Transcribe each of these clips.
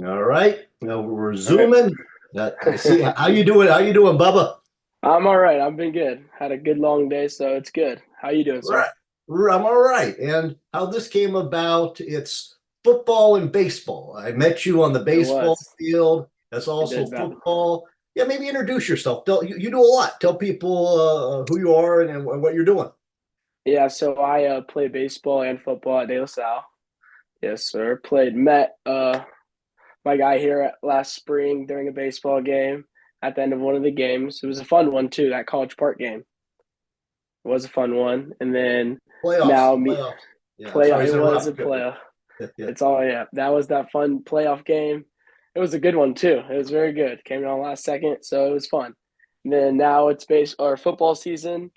All right. Now we're All right. zooming. I see. How you doing? How you doing, Bubba? I'm all right. I've been good. Had a good long day, so it's good. How you doing, sir? Right. I'm all right. And how this came about, it's football and baseball. I met you on the It baseball was. field. That's It also did that. football. Yeah, maybe introduce yourself. You do a lot. Tell people who you are and what you're doing. Yeah, so I played baseball and football at De La Salle. Yes, sir. Met my guy here last spring during a baseball game at the end of one of the games. It was a fun one too, that College Park game. It was a fun one. And then Playoffs. now me Playoffs. Yeah, playoff sorry it to was a interrupt. playoff. Yeah. It's all yeah. That was that fun playoff game. It was a good one too. It was very good. Came in on last second, so it was fun. And then now it's base or football season,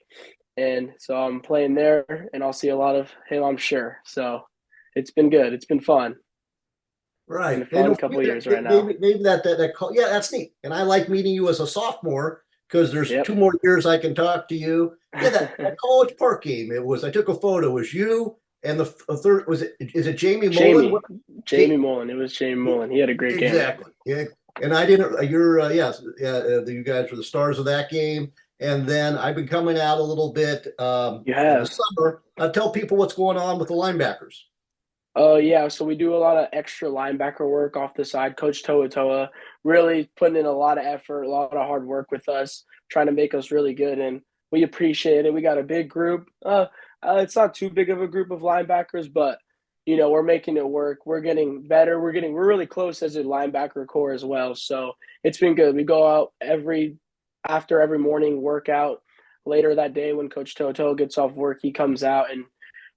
and so I'm playing there, and I'll see a lot of him, I'm sure. So it's been good. It's been fun. Been a Right. fun couple of years right now. Maybe yeah, that's neat. And I like meeting you as a sophomore because there's Yep. 2 more years I can talk to you. Yeah, that College Park game. I took a photo. It was you and the third was is it Jamie Mullen? Jamie, Jamie Mullen. It was Jamie Mullen. He had a great game. Exactly. Yeah. And I didn't, you're, yes, yeah, you guys were the stars of that game. And then I've been coming out a little bit You in the have. summer. Tell people what's going on with the linebackers. Oh yeah, so we do a lot of extra linebacker work off the side. Coach Toa really putting in a lot of effort, a lot of hard work with us, trying to make us really good, and we appreciate it. We got a big group. It's not too big of a group of linebackers, but we're making it work. We're getting better. We're really close as a linebacker core as well. So it's been good. We go out after every morning workout. Later that day, when Coach Toto gets off work, he comes out and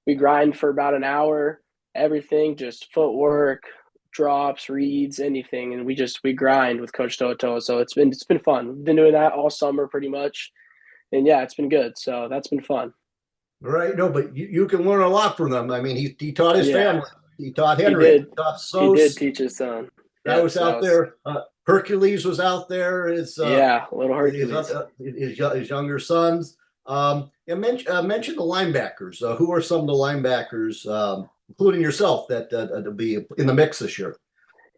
we grind for about an hour, everything, just footwork, drops, reads, anything, and we grind with Coach Toto. So it's been fun. We've been doing that all summer pretty much, and yeah, it's been good. So that's been fun. Right. No, but you can learn a lot from them. I mean, he taught his Yeah, family. He taught he Henry. did. He taught He did Sos. teach his son. I Yep, was that out was there. Hercules was out there. yeah, little His, Hercules. his younger sons. And mention the linebackers. Who are some of the linebackers, including yourself, that will be in the mix this year?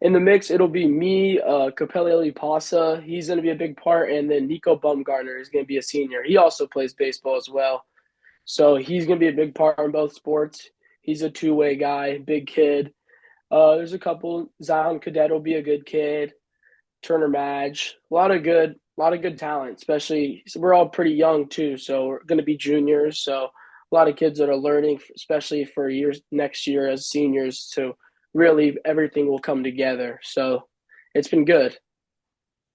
In the mix, it'll be me, Capelli Pasa. He's going to be a big part, and then Nico Bumgarner is going to be a senior. He also plays baseball as well. So he's going to be a big part in both sports. He's a two-way guy, big kid. There's a couple. Zion Cadet will be a good kid. Turner Madge, a lot of good talent. Especially we're all pretty young too, so we're going to be juniors. So a lot of kids that are learning, especially for years next year as seniors. To really everything will come together. So it's been good.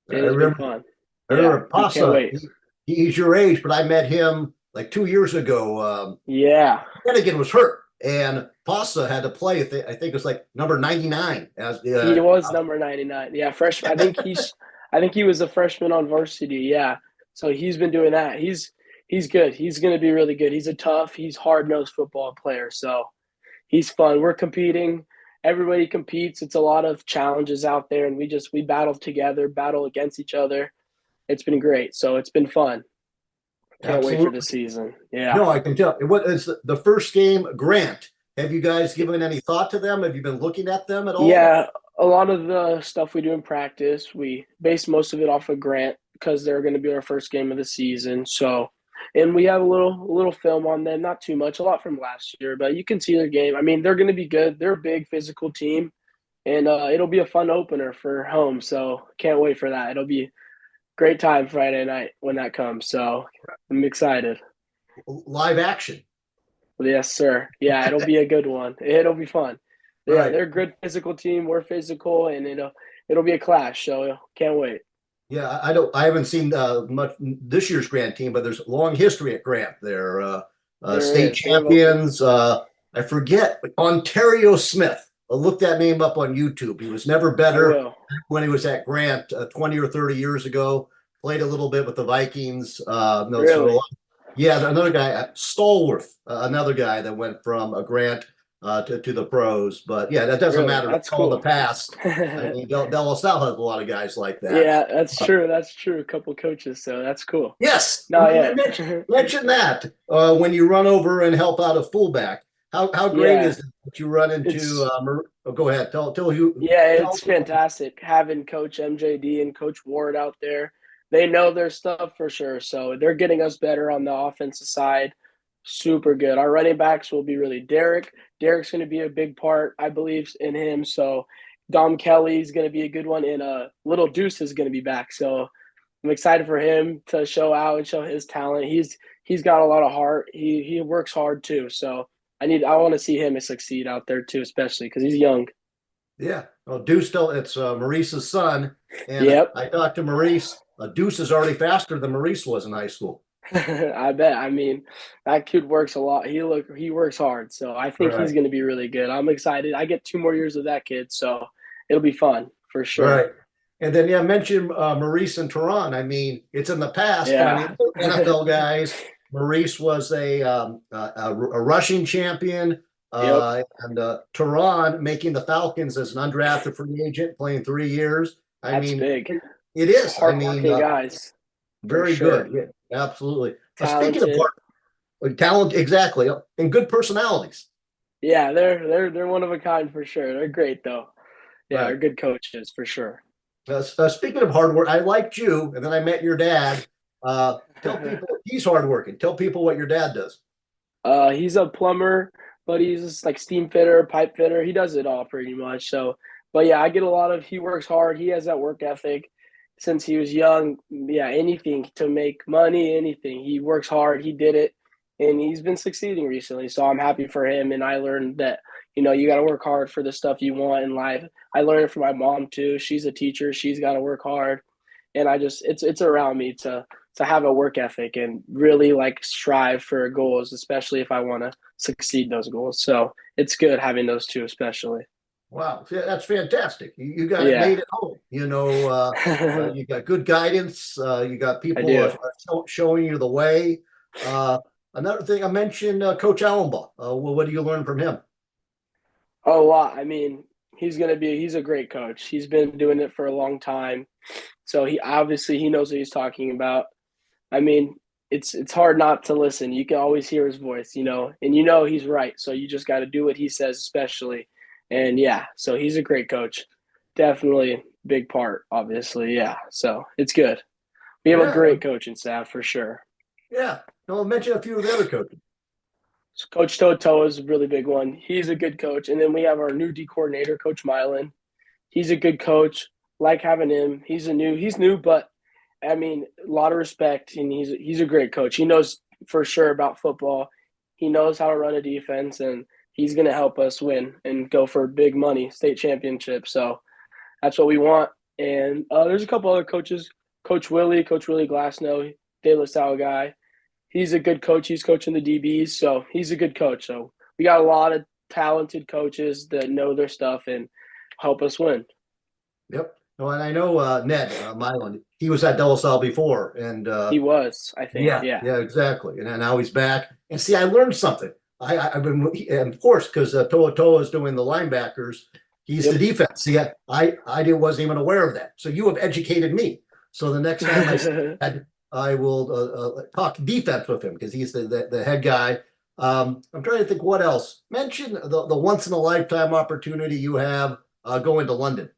I It has been remember, fun. I Yeah, remember we can't Pasa. wait. He's your age, but I met him like 2 years ago. Yeah, Hennigan was hurt, and Pasa had to play. I think it was like number 99 as he the. was number 99. Yeah, freshman. I think he was a freshman on varsity. Yeah. So he's been doing that. He's good. He's going to be really good. He's hard-nosed football player. So he's fun. We're competing. Everybody competes. It's a lot of challenges out there and we battle together, battle against each other. It's been great. So it's been fun. Can't wait for the Absolutely. season. Yeah. No, I can tell. What is the first game? Grant. Have you guys given any thought to them? Have you been looking at them at all? Yeah, a lot of the stuff we do in practice, we base most of it off of Grant because they're going to be our first game of the season. So, and we have a little film on them, not too much, a lot from last year, but you can see their game. I mean, they're going to be good. They're a big physical team, and it'll be a fun opener for home. So, can't wait for that. It'll be a great time Friday night when that comes. So, I'm excited. Live action. Yes, sir. Yeah, it'll be a good one. It'll be fun. Yeah, Right. they're a good physical team. We're physical, and it'll be a clash. So can't wait. Yeah, I don't. I haven't seen much this year's Grant team, but there's a long history at Grant. They're There state is. They have a champions. I forget Ontario Smith. Look that name up on YouTube. He was never I better will. when he was at Grant 20 or 30 years ago. Played a little bit with the Vikings. No, so a Really. lot. Yeah, another guy, Stallworth, another guy that went from a Grant to the pros. But yeah, that doesn't Really. matter. That's It's all in the cool. past. I mean, Del LaSalle has a lot of guys like that. Yeah, that's true. That's true. A couple coaches, so that's cool. Yes, No, yeah. mention that when you run over and help out a fullback. How great Yeah, is it that you run into? it's Oh, go ahead. Tell you. yeah, Tell. it's fantastic having Coach MJD and Coach Ward out there. They know their stuff for sure, so they're getting us better on the offensive side. Super good. Our running backs will be really Derek. Derek's going to be a big part, I believe, in him. So Dom Kelly's going to be a good one, and Little Deuce is going to be back. So I'm excited for him to show out and show his talent. He's got a lot of heart. He works hard too. So I want to see him succeed out there too, especially because he's young. Yeah. Well, Deuce still. It's Maurice's son, and Yep. I talked to Maurice. Deuce is already faster than Maurice was in high school. I bet. I mean, that kid works a lot. He works hard. So I think he's Right. going to be really good. I'm excited. I get 2 more years of that kid, so it'll be fun for sure. Right. And then, yeah, mention Maurice and Tehran. I mean, it's in the past, but I mean, Yeah. NFL guys. Maurice was a rushing champion, Yep. and Tehran making the Falcons as an undrafted free agent, playing 3 years. I That's mean, big. it is. I mean, Hardworking guys for very good. sure. Yeah, absolutely. Speaking of Talented. talent, exactly, and good personalities. Yeah, they're one of a kind for sure. They're great though. Yeah, they're Right. good coaches for sure. Speaking of hard work, I liked you, and then I met your dad. Tell people he's hardworking. Tell people what your dad does. He's a plumber, but he's just like steam fitter, pipe fitter. He does it all pretty much. So, but yeah, I get a lot of. He works hard. He has that work ethic since he was young. Yeah, anything to make money, anything. He works hard. He did it, and he's been succeeding recently. So I'm happy for him. And I learned that you got to work hard for the stuff you want in life. I learned it from my mom too. She's a teacher. She's got to work hard, and it's around me to have a work ethic and really like strive for goals, especially if I want to succeed those goals. So it's good having those two, especially. Wow, that's fantastic. You got it Yeah, made at home. You got good guidance. You got I people do. showing you the way. Uh, Another thing I mentioned, Coach Allenbaugh. Well, what do you learn from him? Oh, wow. I mean, he's a great coach. He's been doing it for a long time. So he knows what he's talking about. I mean, it's hard not to listen. You can always hear his voice, and he's right. So you just got to do what he says, especially. And yeah, so he's a great coach. Definitely big part, obviously. Yeah. So it's good. We have a Yeah, great coaching staff for sure. yeah. I'll mention a few of the other coaches. So Coach Toto is a really big one. He's a good coach. And then we have our new D coordinator, Coach Milan. He's a good coach. Like having him. He's new, but I mean, a lot of respect, and he's a great coach. He knows for sure about football. He knows how to run a defense, and he's going to help us win and go for big money, state championship. So that's what we want. And there's a couple other coaches, Coach Willie Glassnow, De La Salle guy. He's a good coach. He's coaching the DBs, so he's a good coach. So we got a lot of talented coaches that know their stuff and help us win. Yep. Oh, and I know Ned Milan. He was at Del Salle before, and He was, I think, yeah, yeah. yeah, exactly. And now he's back. And see, I learned something. I've been, and of course, because Toa Toa is doing the linebackers. He's the Yep. defense. See, wasn't even aware of that. So you have educated me. So the next time I see Ned, I will talk defense with him because he's the head guy. I'm trying to think what else. Mention the once in a lifetime opportunity you have going to London.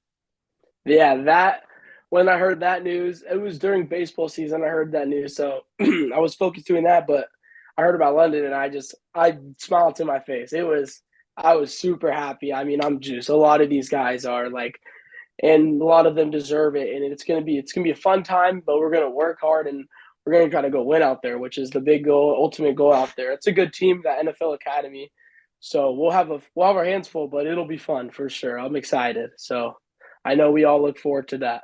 Yeah, that when I heard that news, it was during baseball season. I heard that news, so I was focused doing that. But I heard about London, and I smiled to my face. I was super happy. I mean, I'm just a lot of these guys are like, and a lot of them deserve it. And it's gonna be a fun time, but we're gonna work hard and we're gonna try to go win out there, which is the big goal, ultimate goal out there. It's a good team, that NFL Academy. So we'll have our hands full, but it'll be fun for sure. I'm excited. So I know we all look forward to that.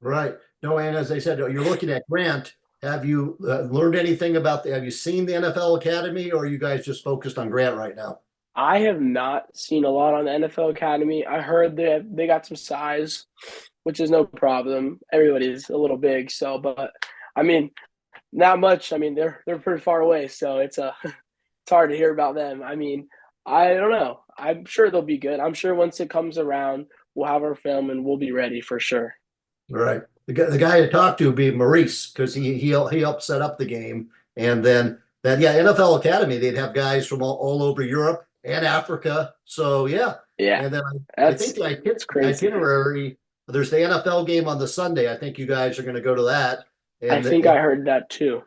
Right. No, and as I said, you're looking at Grant. Have you learned anything about have you seen the NFL Academy, or are you guys just focused on Grant right now? I have not seen a lot on the NFL Academy. I heard they got some size, which is no problem. Everybody's a little big, so but I mean, not much. I mean, they're pretty far away, so it's hard to hear about them. I mean, I don't know. I'm sure they'll be good. I'm sure once it comes around, we'll have our film and we'll be ready for sure. Right. The guy to talk to would be Maurice because he helped set up the game, and then that yeah NFL Academy they'd have guys from all over Europe, and Africa. So yeah, Yeah, and then I think that's the it's crazy. itinerary. There's the NFL game on the Sunday. I think you guys are going to go to that, I and think I heard that too.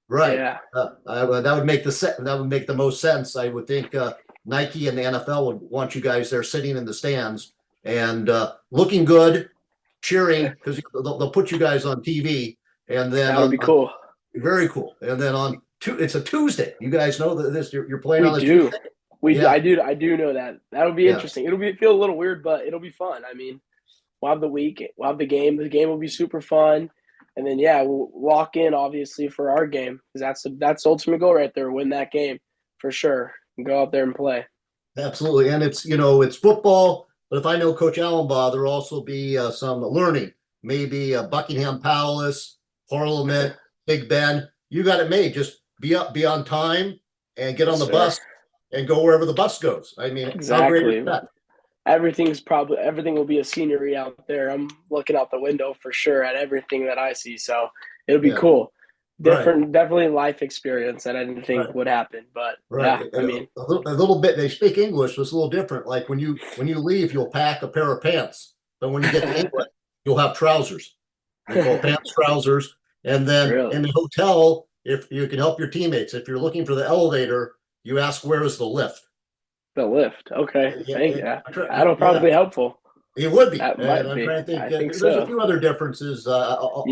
right. Yeah, That would make that would make the most sense. I would think Nike and the NFL would want you guys there sitting in the stands and looking good, cheering because they'll put you guys on TV, and then that would be on cool. very cool. And then it's a Tuesday. You guys know that you're playing We on a do. Tuesday. I Yeah, do. I do know that. That'll be yeah. interesting. It'll be feel a little weird, but it'll be fun. I mean, we'll have the week. We'll have the game. The game will be super fun. And then yeah, we'll lock in obviously for our game because that's the ultimate goal right there. Win that game for sure. And go out there and play. Absolutely. And it's, it's football, but if I know Coach Allenbaugh, there'll also be some learning, maybe Buckingham Palace, Parliament, Big Ben. You got it made. Just be on time and get Yes, on the sir. bus and go wherever the bus goes. I mean, how great is Exactly. that? Everything will be a scenery out there. I'm looking out the window for sure at everything that I see. So it'll be Yeah, cool. right, Definitely a life experience that I didn't think right, would happen. But right. yeah, I mean, A little bit, they speak English, but it's a little different. Like when you leave, you'll pack a pair of pants. But when you get to England, you'll have trousers. They call it pants trousers. And then really, in the hotel, if you can help your teammates, if you're looking for the elevator, you ask where is the lift. the lift. Okay, Yeah, thank you. That'll yeah, probably be helpful. it would be. That And might I'm be. trying to think. I think There's a so. few other differences. Yeah. I'll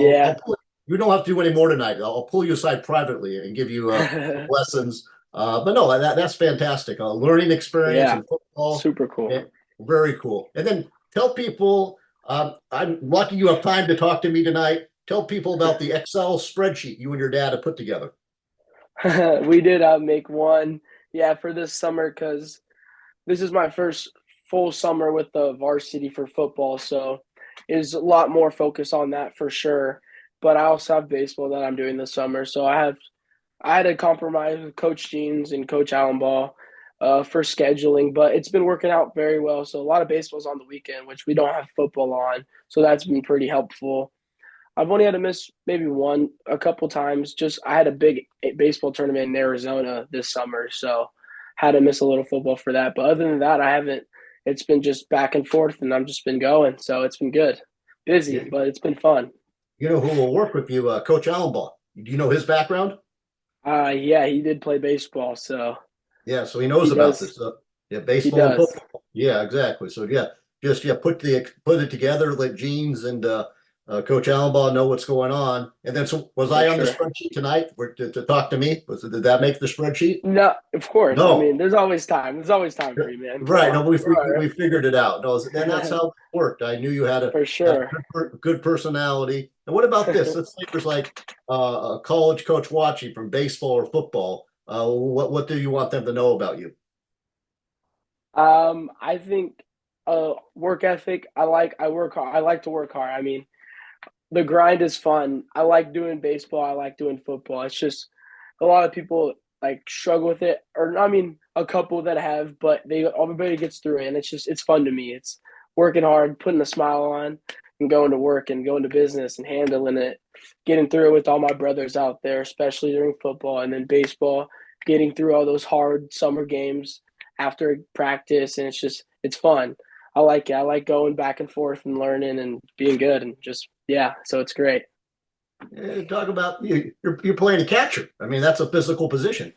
pull, you don't have to do any more tonight. I'll pull you aside privately and give you some lessons. But no, that's fantastic. A learning experience Yeah. in football. Super cool. Yeah, very cool. And then tell people, I'm lucky you have time to talk to me tonight. Tell people about the Excel spreadsheet you and your dad have put together. We did make one, yeah, for this summer because this is my first full summer with the varsity for football, so is a lot more focus on that for sure. But I also have baseball that I'm doing this summer, so I had to compromise with Coach Jeans and Coach Allenball for scheduling, but it's been working out very well. So a lot of baseball's on the weekend, which we don't have football on, so that's been pretty helpful. I've only had to miss maybe a couple times. Just I had a big baseball tournament in Arizona this summer, so had to miss a little football for that. But other than that, I haven't. It's been just back and forth, and I've just been going. So it's been good, busy, You, but it's been fun. you know who will work with you, Coach Allenbaugh. Do you know his background? Yeah, he did play baseball, so Yeah, so he knows he about does. this. Yeah, He baseball and does. football. Yeah, exactly. So yeah, just put it together. Let Jeans and Coach Allenbaugh know what's going on. And then, so was For I on the sure. spreadsheet tonight to talk to me? Did that make the spreadsheet? No, of course. I No, mean, there's always time. There's always time for you, man. Come right. No, on. we figured it out. No, and that's how it worked. I knew you had For a sure. good personality. And what about this? Let's say there's like a college coach watching from baseball or football. What do you want them to know about you? I think work ethic. I work hard. I like to work hard. I mean, the grind is fun. I like doing baseball. I like doing football. It's just a lot of people like struggle with it, or I mean, a couple that have, but they everybody gets through it, and it's fun to me. It's working hard, putting a smile on, and going to work and going to business and handling it, getting through it with all my brothers out there, especially during football and then baseball, getting through all those hard summer games after practice, and it's fun. I like it. I like going back and forth and learning and being good and just yeah. So it's great. Talk about you're playing a catcher. I mean, that's a physical position.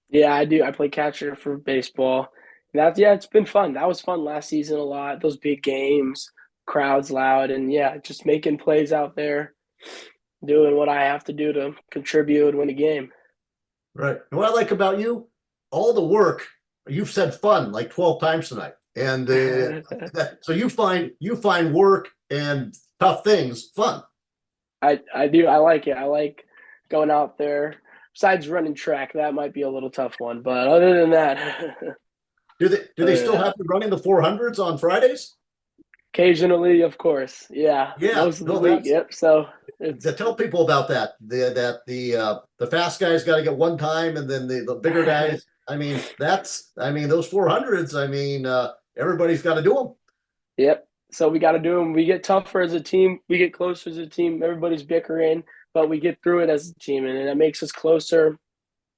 Yeah, I do. I play catcher for baseball. That's yeah, it's been fun. That was fun last season a lot. Those big games, crowds loud, and yeah, just making plays out there, doing what I have to do to contribute and win a game. Right. And what I like about you, all the work, you've said fun like 12 times tonight. And so you find work and tough things fun. I do. I like it. I like going out there. Besides running track, that might be a little tough one, but other than that, Do they other than still that, have you running the 400s on Fridays? occasionally, of course, yeah, Yeah. most of the No, week. that's Yep. So to it's tell people about that. The fast guys got to get one time and then the bigger guys. I mean those 400s, everybody's got to do them. Yep. So we got to do them. We get tougher as a team. We get closer as a team. Everybody's bickering, but we get through it as a team, and that makes us closer,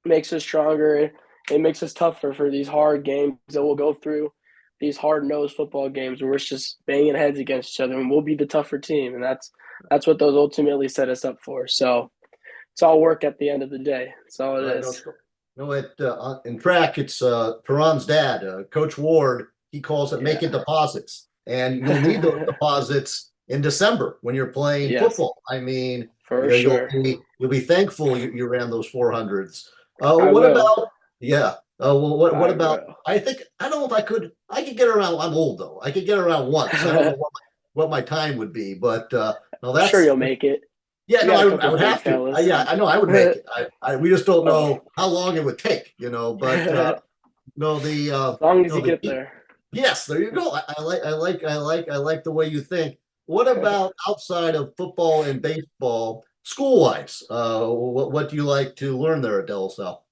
makes us stronger, it makes us tougher for these hard games that we'll go through, these hard-nosed football games where it's just banging heads against each other, and we'll be the tougher team, and that's what those ultimately set us up for. So it's all work at the end of the day. That's all it Right. No, is. no, in track, it's Perron's dad, Coach Ward. He calls it Yeah. making deposits, and you'll need those deposits in December when you're playing Yes, football. I mean, for sure. you'll be thankful you ran those 400s. I What will. about yeah? Well, what I about? will. I don't know if I could get around. I'm old though. I could get around once. I don't know what my time would be, but no, I'm sure that's you'll make it. yeah, We no, got a I couple would big have to. fellas. Yeah, I know I would make it. We just don't Oh, know how long it would take, But as no, the long as no, you get there. yes, there you go. I like the way you think. What about outside of football and baseball, school wise? What do you like to learn there at Del Sal?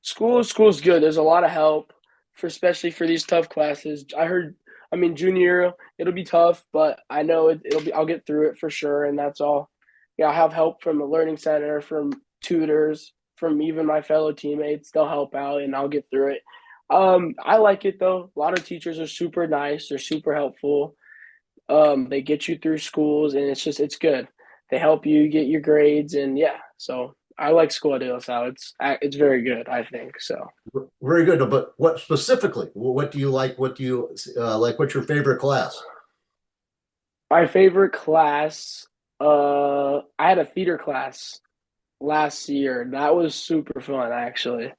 School's good. There's a lot of help for especially for these tough classes. I mean, junior year, it'll be tough, but I know it'll be. I'll get through it for sure, and that's all. Yeah, I have help from the learning center, from tutors, from even my fellow teammates. They'll help out, and I'll get through it. I like it though. A lot of teachers are super nice. They're super helpful. They get you through schools, and it's good. They help you get your grades, and yeah. So I like School de La Salle. It's very good. I think so. Very good. But what specifically? What do you like? What do you like? What's your favorite class? My favorite class. I had a theater class last year. That was super fun, actually.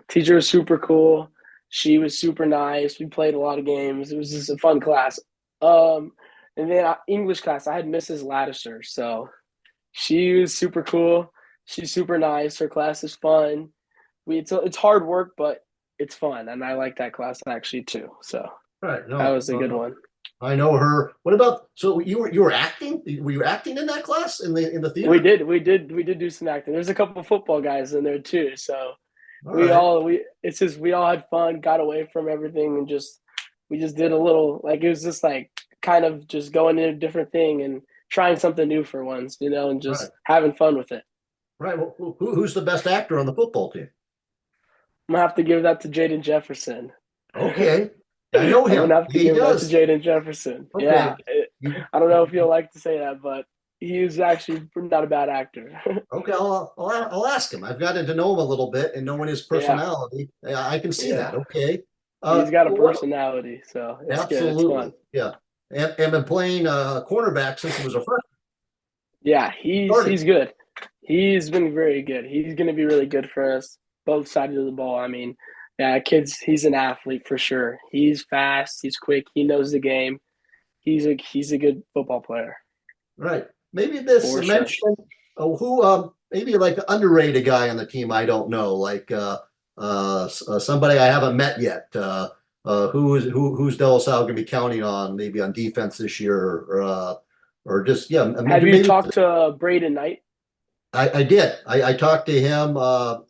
Teacher was super cool. She was super nice. We played a lot of games. It was just a fun class. Um, and then English class, I had Mrs. Lattiser. So she was super cool. She's super nice. Her class is fun. It's hard work, but it's fun, and I like that class actually too. So Right. that No, was a no, good no. one. I know her. What about so you were acting? Were you acting in that class in the We theater? did, we did do some acting. There's a couple of football guys in there too. So All right. we all had fun, got away from everything, and just we just did a little like it was just like kind of just going in a different thing and trying something new for once, and Right. just having fun with it. Right. Well, who's the best actor on the football team? I'm gonna have to give that to Jaden Jefferson. Okay. I I'm know him. gonna have to Yeah, he give that to does. Jaden Jefferson. Okay. Yeah, You, I don't know if you'll like to say that, but he's actually not a bad actor. okay. I'll ask him. I've gotten to know him a little bit and knowing his Yeah, personality. I can see that. yeah, Okay. he's got a What? personality, so it's good. It's Absolutely. fun. Yeah. And been playing cornerback since he was a freshman. Yeah, he's Starting. good. He's been very good. He's going to be really good for us, both sides of the ball. I mean, yeah, he's an athlete for sure. He's fast. He's quick. He knows the game. He's a good football player Right. Maybe this for sure. mention who maybe like an underrated guy on the team I don't know, like somebody I haven't met yet. Who's Del Sal going to be counting on maybe on defense this year or just yeah Have maybe you maybe talked to Braden Knight? I did. I talked to him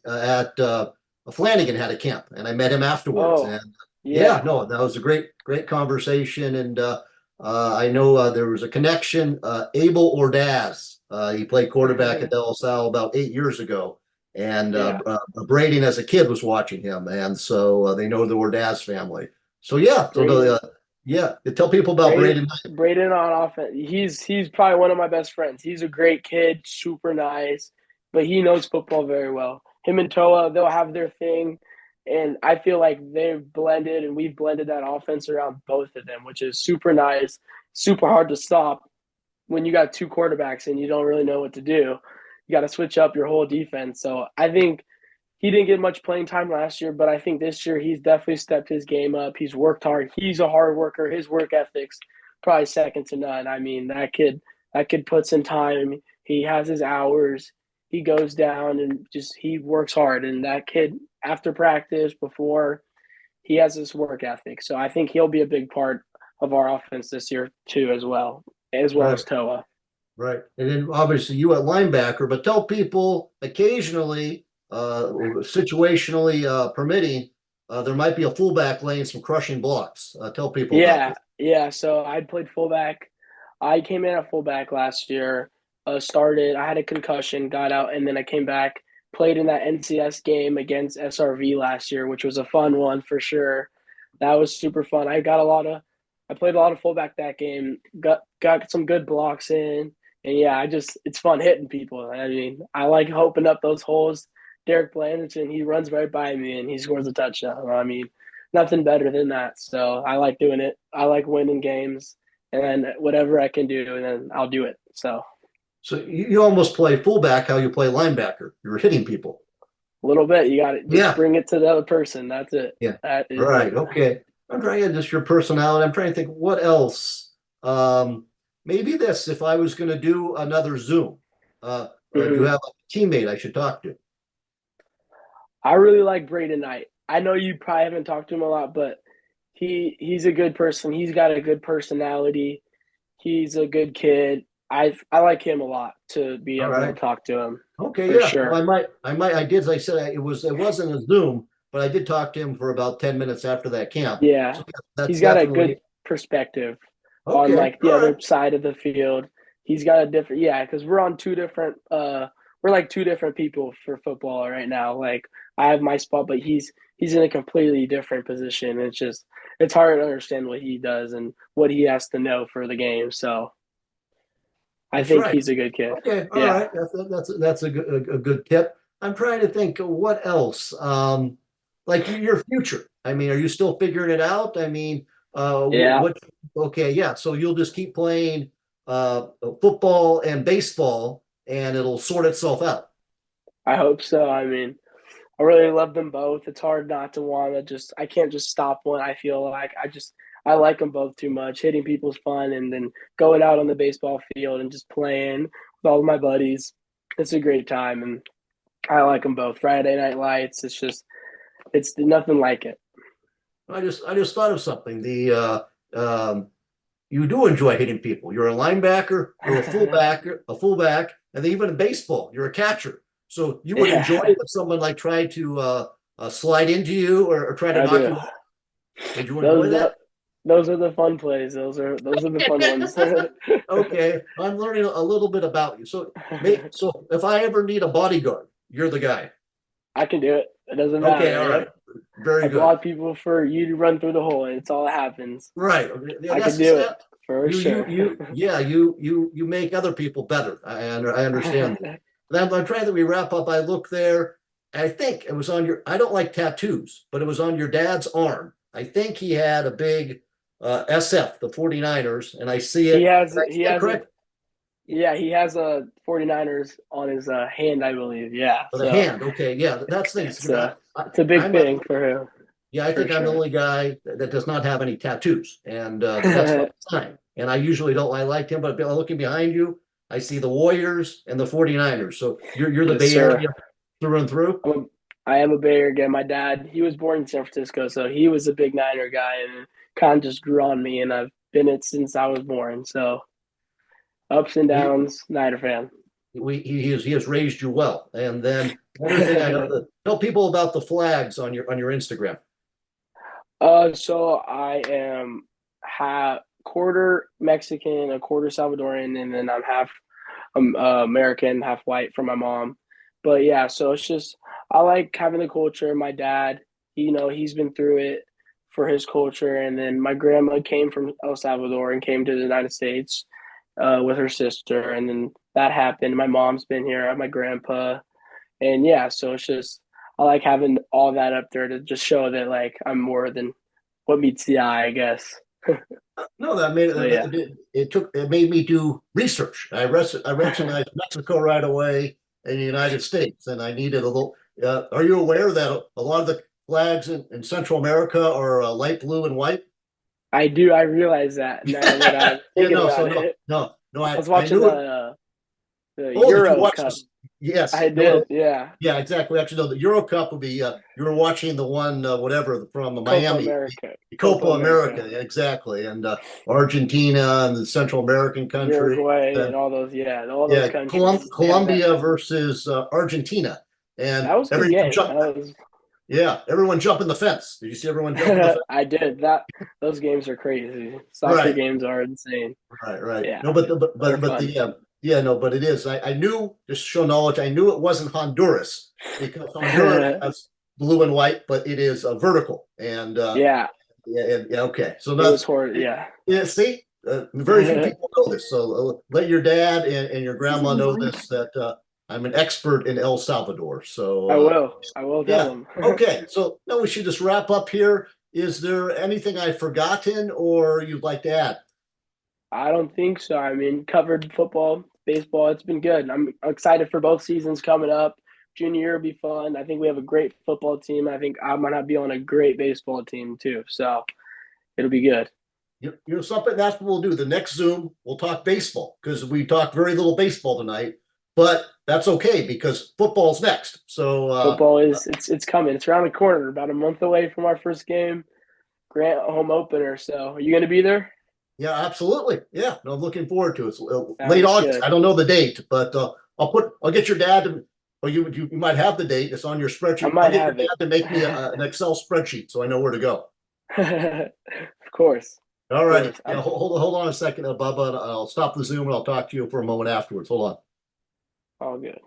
at Flanagan had a camp, and I met him afterwards. Oh, And yeah, yeah. no, that was a great conversation. And I know there was a connection. Abel Ordaz, he played quarterback at Del Sal about 8 years ago, and Yeah. Braden as a kid was watching him, and so they know the Ordaz family. So yeah, Braden. yeah, to tell people about Braden Braden. Braden on offense. He's probably one of my best friends. He's a great kid, super nice, but he knows football very well. Him and Toa, they'll have their thing, and I feel like they've blended and we've blended that offense around both of them, which is super nice, super hard to stop when you got two quarterbacks and you don't really know what to do. You got to switch up your whole defense. So I think he didn't get much playing time last year, but I think this year he's definitely stepped his game up. He's worked hard. He's a hard worker. His work ethic's probably second to none. I mean, that kid puts in time. He has his hours. He goes down and just he works hard. And that kid, after practice, before, he has this work ethic. So I think he'll be a big part of our offense this year too, as well Right. as Toa. Right. And then obviously you at linebacker, but tell people occasionally, situationally permitting, there might be a fullback laying some crushing blocks. Tell people about Yeah, this. yeah. So I played fullback. I came in at fullback last year. Started. I had a concussion, got out, and then I came back. played in that NCS game against SRV last year, which was a fun one for sure. That was super fun. I played a lot of fullback that game. Got some good blocks in, and yeah, it's fun hitting people. I mean, I like opening up those holes. Derek Blanchard, he runs right by me and he scores a touchdown. I mean, nothing better than that. So I like doing it. I like winning games, and then whatever I can do, and then I'll do it. So So you almost play fullback how you play linebacker. You're hitting people. a little bit, you got to just Yeah. bring it to the other person. That's it. Yeah. That is Right. it. Okay. I'm trying to just your personality. I'm trying to think what else. Maybe this, if I was going to do another Zoom, do you Mhm. have a teammate I should talk to? I really like Braden Knight. I know you probably haven't talked to him a lot, but he's a good person. He's got a good personality. He's a good kid. I like him a lot to be All able to right. talk to him Okay. for Yeah. Well, sure. I did, as I said, it wasn't a Zoom, but I did talk to him for about 10 minutes after that camp. Yeah, So that's he's got a good definitely perspective on okay. like the All right. other side of the field. He's got a different yeah, because we're on two different we're like two different people for football right now. Like I have my spot, but he's in a completely different position. It's hard to understand what he does and what he has to know for the game. So I That's think right. he's a good kid. Okay, all Yeah. right. That's a good tip. I'm trying to think of what else. Like your future. I mean, are you still figuring it out? I mean, Yeah. what? Okay, yeah. So you'll just keep playing football and baseball, and it'll sort itself out. I hope so. I mean, I really love them both. It's hard not to want to I can't just stop one. I feel like I like them both too much. Hitting people's fun and then going out on the baseball field and just playing with all of my buddies. It's a great time and I like them both. Friday Night Lights. It's nothing like it. I just thought of something. You do enjoy hitting people. You're a linebacker, you're a fullback, and then even in baseball, you're a catcher. So you would enjoy Yeah, it if someone like tried to slide into you or try to I knock do. you off. Would you enjoy Those that? those are the fun plays. Those are the fun ones. Okay, I'm learning a little bit about you. So if I ever need a bodyguard, you're the guy. I can do it. It doesn't Okay, matter. all right, Yep. very I good. block people for you to run through the hole, and it's all that happens. Right. Okay. Yeah, I that's can the do it step. for sure. Yeah, you make other people better. I understand. Then I'm trying that we wrap up. I look there. I think it was on your. I don't like tattoos, but it was on your dad's arm. I think he had a big SF, the 49ers, and I see he it. has Did I he see it has a correct? yeah he has a 49ers on his hand, I believe. Yeah, For the so hand. Okay, yeah, that's things. it's a I, it's a big I'm not. thing for him Yeah, I for think I'm the sure. only guy that does not have any tattoos, and that's by design. And I usually don't. I liked him, but looking behind you, I see the Warriors and the 49ers. So you're the Yes, Bay sir. Area through and through. I am a Bayer again. My dad, he was born in San Francisco, so he was a big Niner guy, and kind of just grew on me, and I've been it since I was born. So ups and We, downs, Niner fan. he has raised you well. And then another thing I know, tell people about the flags on your Instagram. So I am half quarter Mexican, a quarter Salvadorian, and then I'm half American, half white from my mom. But yeah, so it's just I like having the culture. My dad, he's been through it for his culture, and then my grandma came from El Salvador and came to the United States with her sister, and then that happened. My mom's been here, I have my grandpa, and yeah, so it's just I like having all that up there to just show that like I'm more than what meets the eye, I guess. No, that made But yeah. it made me do research. I recognized Mexico right away in the United States, and I needed a little. Are you aware that a lot of the flags in Central America are light blue and white? I do. I realize that now that I'm Yeah, thinking no, about so no, it. no, no. I was I watching knew it. the Oh, did you Euro watch Cup. this? Yes. I No, no. did. Yeah, Yeah, exactly. Actually, no. The Euro Cup would be. You were watching the one, whatever, from Copa Miami, America. Copa Copa America. America. Exactly, and Argentina and the Central American country. Uruguay And and all those. Yeah, all those yeah, countries. They have that. Colombia versus Argentina, and That was a good everyone game. jumped. That was. Yeah, everyone jumping the fence. Did you see everyone jumping the fence? I did that. Those games are crazy. Soccer Right. games are insane. Right, right. Yeah, No, but the they're but fun. Yeah, no, but it is. I knew, just to show knowledge, I knew it wasn't Honduras because Honduras has blue and white, but it is vertical. And Yeah, yeah, okay. So it was that's, horrid. Yeah. yeah, see, very few people know this. So let your dad and your grandma know this, that I'm an expert in El Salvador. So I will. I will tell yeah, them. okay. So now we should just wrap up here. Is there anything I've forgotten or you'd like to add? I don't think so. I mean, covered football, baseball. It's been good. I'm excited for both seasons coming up. Junior year will be fun. I think we have a great football team. I think I'm gonna be on a great baseball team too. So it'll be good. You know something, that's what we'll do. The next Zoom, we'll talk baseball because we talked very little baseball tonight, but that's okay because football's next. So Football is it's coming. It's around the corner. About a month away from our first game, Grant home opener. So are you gonna be there? yeah, absolutely. Yeah, no, I'm looking forward to it. It's late Sounds August. good. I don't know the date, but I'll get your dad to, or you might have the date. It's on your I spreadsheet. I'll might get your have dad it. to make me an Excel spreadsheet so I know where to go. Of course. All Of righty. course. Yeah, hold on a second, Bubba. I'll stop the Zoom and I'll talk to you for a moment afterwards. Hold on. All good.